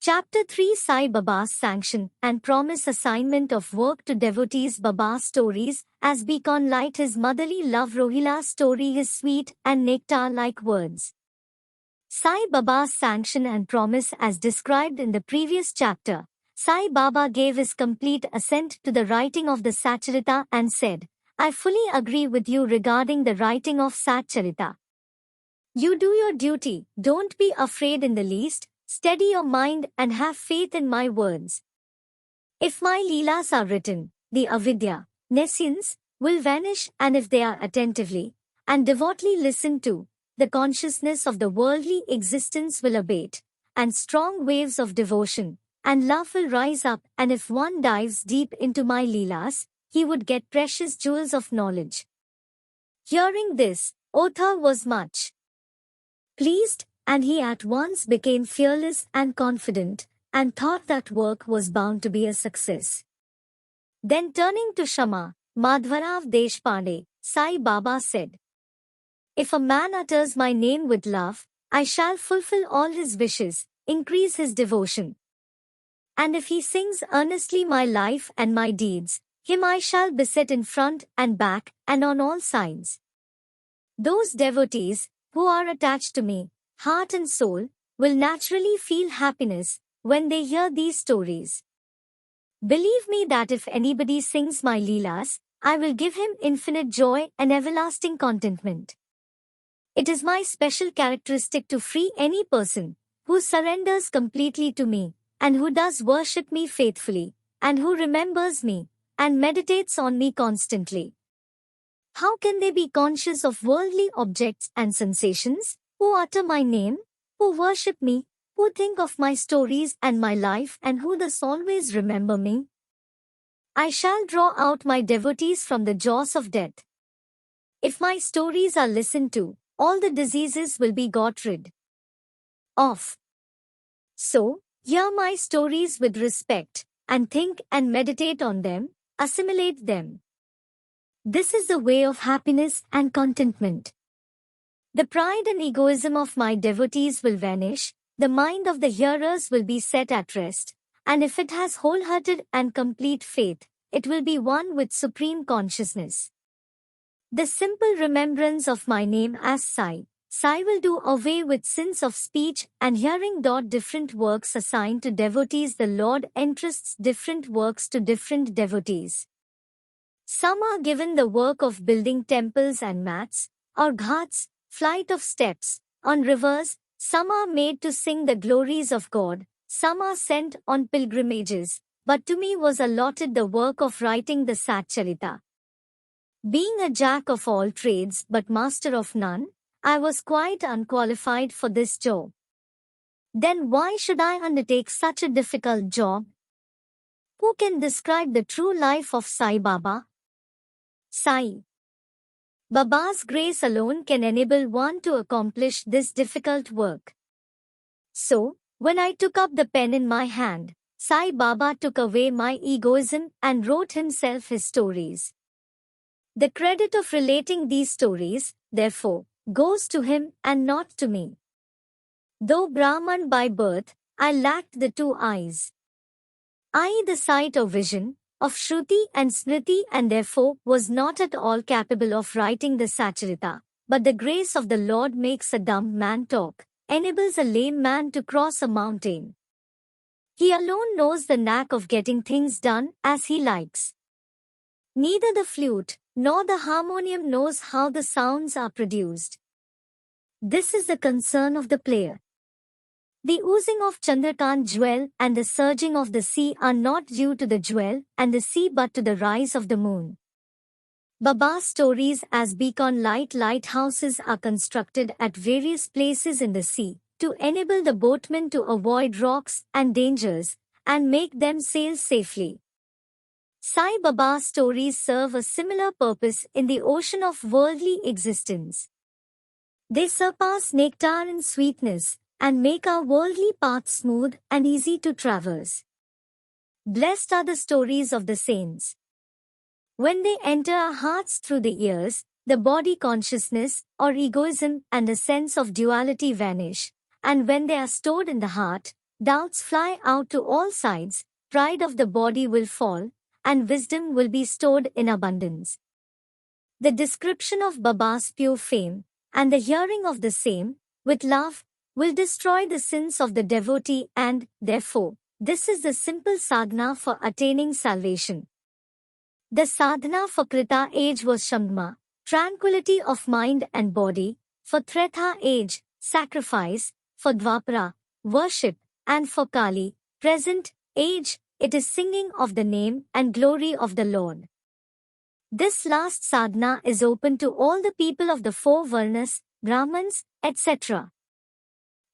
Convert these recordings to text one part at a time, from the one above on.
Chapter 3 Sai Baba's Sanction and Promise Assignment of Work to Devotees. Baba's stories as beacon light. His motherly love. Rohilla's story is sweet and nectar-like words. Sai Baba's sanction and promise. As described in the previous chapter, Sai Baba gave his complete assent to the writing of the satcharitra and said, "I fully agree with you regarding the writing of satcharitra. You do your duty, don't be afraid in the least, steady your mind and have faith in my words. If my leelas are written, the avidya, nescience, will vanish, and if they are attentively and devotedly listened to, the consciousness of the worldly existence will abate, and strong waves of devotion and love will rise up, and if one dives deep into my leelas, he would get precious jewels of knowledge." Hearing this, Otha was much pleased, and he at once became fearless and confident, and thought that work was bound to be a success. Then turning to Shama, Madhvarav Deshpande, Sai Baba said, "If a man utters my name with love, I shall fulfill all his wishes, increase his devotion. And if he sings earnestly my life and my deeds, him I shall beset in front and back and on all sides. Those devotees who are attached to me, heart and soul, will naturally feel happiness when they hear these stories. Believe me that if anybody sings my leelas, I will give him infinite joy and everlasting contentment. It is my special characteristic to free any person who surrenders completely to me, and who does worship me faithfully, and who remembers me, and meditates on me constantly. How can they be conscious of worldly objects and sensations, who utter my name, who worship me, who think of my stories and my life, and who thus always remember me? I shall draw out my devotees from the jaws of death. If my stories are listened to, all the diseases will be got rid of. So, hear my stories with respect, and think and meditate on them, assimilate them. This is the way of happiness and contentment. The pride and egoism of my devotees will vanish, the mind of the hearers will be set at rest, and if it has wholehearted and complete faith, it will be one with supreme consciousness. The simple remembrance of my name as Sai will do away with sins of speech and hearing. Different works assigned to devotees. The Lord entrusts different works to different devotees. Some are given the work of building temples and mats, or ghats, flight of steps, on rivers. Some are made to sing the glories of God, some are sent on pilgrimages, but to me was allotted the work of writing the satcharitra. Being a jack of all trades but master of none, I was quite unqualified for this job. Then why should I undertake such a difficult job? Who can describe the true life of Sai Baba? Sai Baba's grace alone can enable one to accomplish this difficult work. So, when I took up the pen in my hand, Sai Baba took away my egoism and wrote himself his stories. The credit of relating these stories, therefore, goes to him and not to me. Though Brahman by birth, I lacked the two eyes, i.e. the sight or vision, of Shruti and Smriti, and therefore was not at all capable of writing the satcharitra, but the grace of the Lord makes a dumb man talk, enables a lame man to cross a mountain. He alone knows the knack of getting things done as he likes. Neither the flute nor the harmonium knows how the sounds are produced. This is the concern of the player. The oozing of Chandrakant jewel and the surging of the sea are not due to the jewel and the sea but to the rise of the moon. Baba's stories as beacon light lighthouses are constructed at various places in the sea to enable the boatmen to avoid rocks and dangers and make them sail safely. Sai Baba's stories serve a similar purpose in the ocean of worldly existence. They surpass nectar in sweetness and make our worldly path smooth and easy to traverse. Blessed are the stories of the saints. When they enter our hearts through the ears, the body consciousness or egoism and the sense of duality vanish, and when they are stored in the heart, Doubts fly out to all sides, pride of the body will fall, and wisdom will be stored in abundance. The description of Baba's pure fame, and the hearing of the same, with love, will destroy the sins of the devotee and, therefore, this is the simple sadhana for attaining salvation. The sadhana for Krita age was Shamdma, tranquility of mind and body, for Treta age, sacrifice, for Dvapara, worship, and for Kali, present age, it is singing of the name and glory of the Lord. This last sadhana is open to all the people of the four varnas, Brahmins, etc.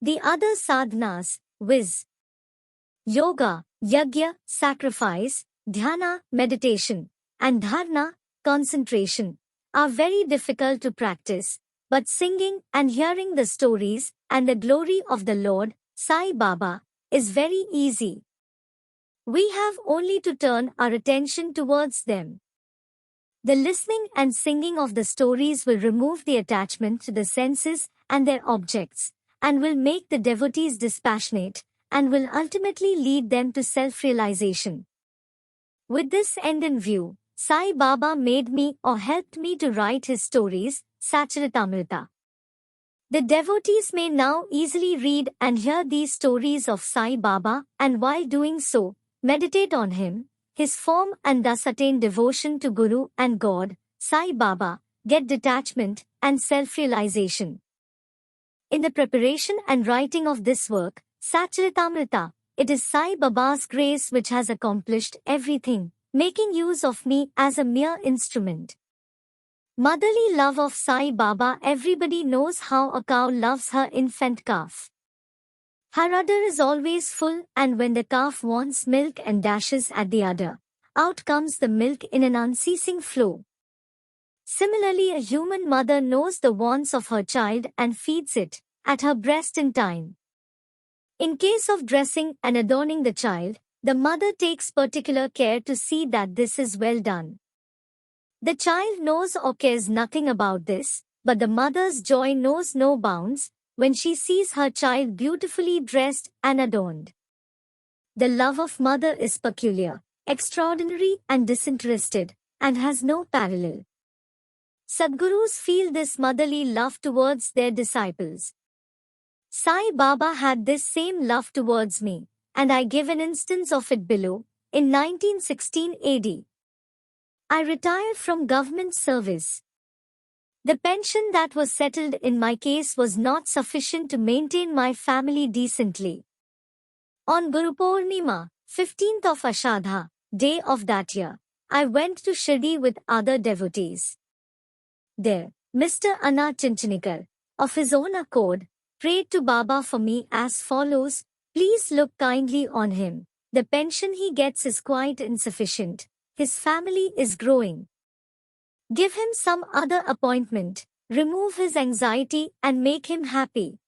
The other sadhanas, viz. Yoga, Yajna, sacrifice, Dhyana, meditation, and Dharana, concentration, are very difficult to practice, but singing and hearing the stories and the glory of the Lord, Sai Baba, is very easy. We have only to turn our attention towards them. The listening and singing of the stories will remove the attachment to the senses and their objects, and will make the devotees dispassionate, and will ultimately lead them to self-realization. With this end in view, Sai Baba made me or helped me to write his stories, Satcharitra. The devotees may now easily read and hear these stories of Sai Baba, and while doing so, meditate on him, his form, and thus attain devotion to Guru and God, Sai Baba, get detachment and self-realization. In the preparation and writing of this work, Satcharitamrita, it is Sai Baba's grace which has accomplished everything, making use of me as a mere instrument. Motherly love of Sai Baba. Everybody knows how a cow loves her infant calf. Her udder is always full, and when the calf wants milk and dashes at the udder, out comes the milk in an unceasing flow. Similarly, a human mother knows the wants of her child and feeds it at her breast in time. In case of dressing and adorning the child, the mother takes particular care to see that this is well done. The child knows or cares nothing about this, but the mother's joy knows no bounds when she sees her child beautifully dressed and adorned. The love of mother is peculiar, extraordinary, and disinterested, and has no parallel. Sadgurus feel this motherly love towards their disciples. Sai Baba had this same love towards me, and I give an instance of it below. In 1916 AD, I retired from government service. The pension that was settled in my case was not sufficient to maintain my family decently. On Guru Purnima, 15th of Ashadha, day of that year, I went to Shirdi with other devotees. There, Mr. Anna Chinchanikar, of his own accord, prayed to Baba for me as follows: please look kindly on him. The pension he gets is quite insufficient. His family is growing. Give him some other appointment, remove his anxiety and make him happy.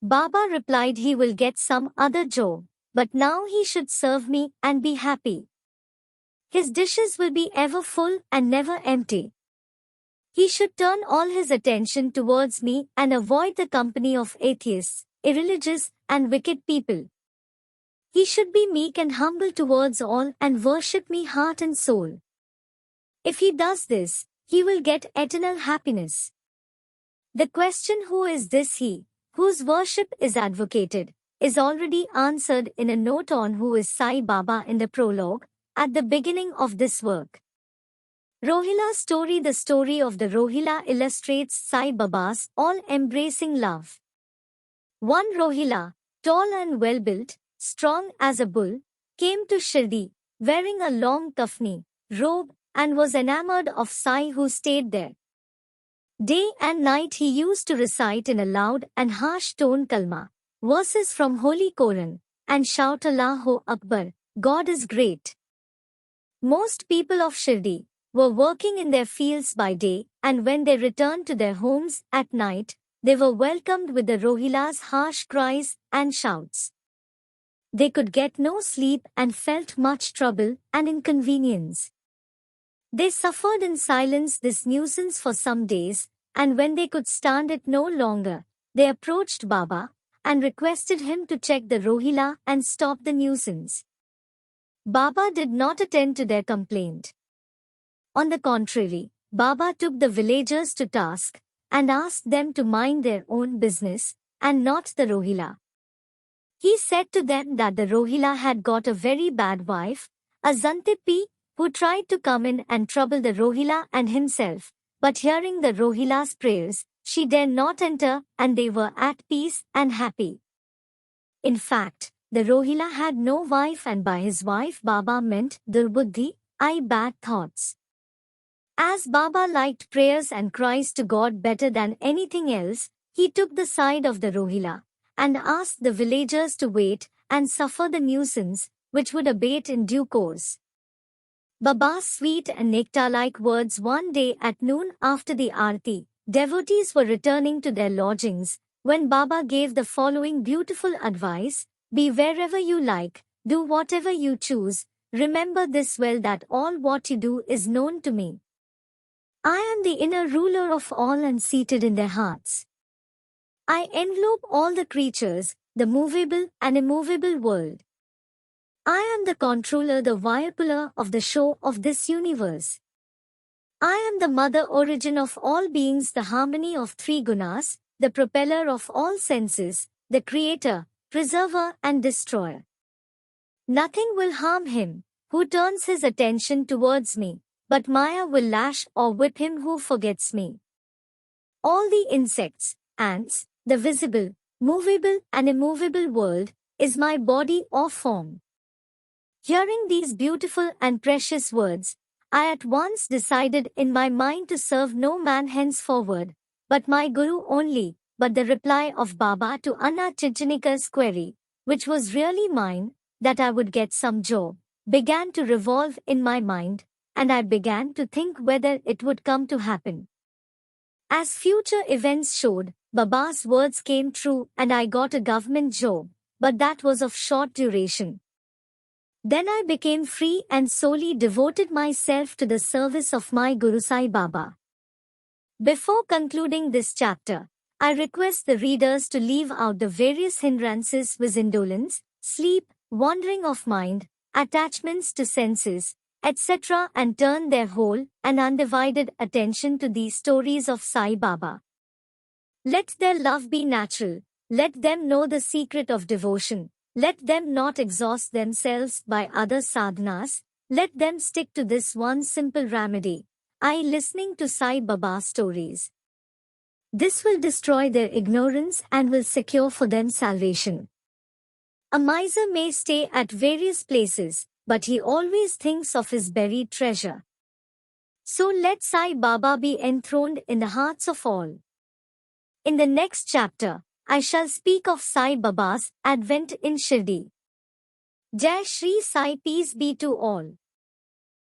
Baba replied he will get some other job, but now he should serve me and be happy. His dishes will be ever full and never empty. He should turn all his attention towards me and avoid the company of atheists, irreligious, and wicked people. He should be meek and humble towards all and worship me heart and soul. If he does this, he will get eternal happiness. The question, who is this he, whose worship is advocated, is already answered in a note on who is Sai Baba in the prologue, at the beginning of this work. Rohilla's story. The story of the Rohilla illustrates Sai Baba's all-embracing love. One Rohilla, tall and well-built, strong as a bull, came to Shirdi, wearing a long kafni, robe, and was enamored of Sai who stayed there. Day and night he used to recite in a loud and harsh tone kalma, verses from Holy Quran, and shout Allahu Akbar, God is great. Most people of Shirdi were working in their fields by day, and when they returned to their homes at night, they were welcomed with the Rohilla's harsh cries and shouts. They could get no sleep and felt much trouble and inconvenience. They suffered in silence this nuisance for some days, and when they could stand it no longer, they approached Baba, and requested him to check the Rohilla and stop the nuisance. Baba did not attend to their complaint. On the contrary, Baba took the villagers to task and asked them to mind their own business and not the Rohilla. He said to them that the Rohilla had got a very bad wife, a Zantipi, who tried to come in and trouble the Rohilla and himself, but hearing the Rohilla's prayers, she dared not enter and they were at peace and happy. In fact, the Rohilla had no wife and by his wife Baba meant Durbuddhi, I bad thoughts. As Baba liked prayers and cries to God better than anything else, he took the side of the Rohilla and asked the villagers to wait and suffer the nuisance, which would abate in due course. Baba's sweet and nectar-like words one day at noon after the Aarti, devotees were returning to their lodgings, when Baba gave the following beautiful advice: be wherever you like, do whatever you choose, remember this well that all what you do is known to me. I am the inner ruler of all and seated in their hearts. I envelope all the creatures, the movable and immovable world. I am the controller, the whirlpooler of the show of this universe. I am the mother origin of all beings, the harmony of three gunas, the propeller of all senses, the creator, preserver and destroyer. Nothing will harm him who turns his attention towards me, but Maya will lash or whip him who forgets me. All the insects, ants, the visible, movable and immovable world, is my body or form. Hearing these beautiful and precious words, I at once decided in my mind to serve no man henceforward, but my Guru only. But the reply of Baba to Anna Chichanika's query, which was really mine, that I would get some job, began to revolve in my mind, and I began to think whether it would come to happen. As future events showed, Baba's words came true and I got a government job, but that was of short duration. Then I became free and solely devoted myself to the service of my Guru Sai Baba. Before concluding this chapter, I request the readers to leave out the various hindrances with indolence, sleep, wandering of mind, attachments to senses, etc. and turn their whole and undivided attention to these stories of Sai Baba. Let their love be natural, let them know the secret of devotion, let them not exhaust themselves by other sadhanas, let them stick to this one simple remedy, listening to Sai Baba stories. This will destroy their ignorance and will secure for them salvation. A miser may stay at various places, but he always thinks of his buried treasure. So let Sai Baba be enthroned in the hearts of all. In the next chapter, I shall speak of Sai Baba's advent in Shirdi. Jai Shri Sai, peace be to all.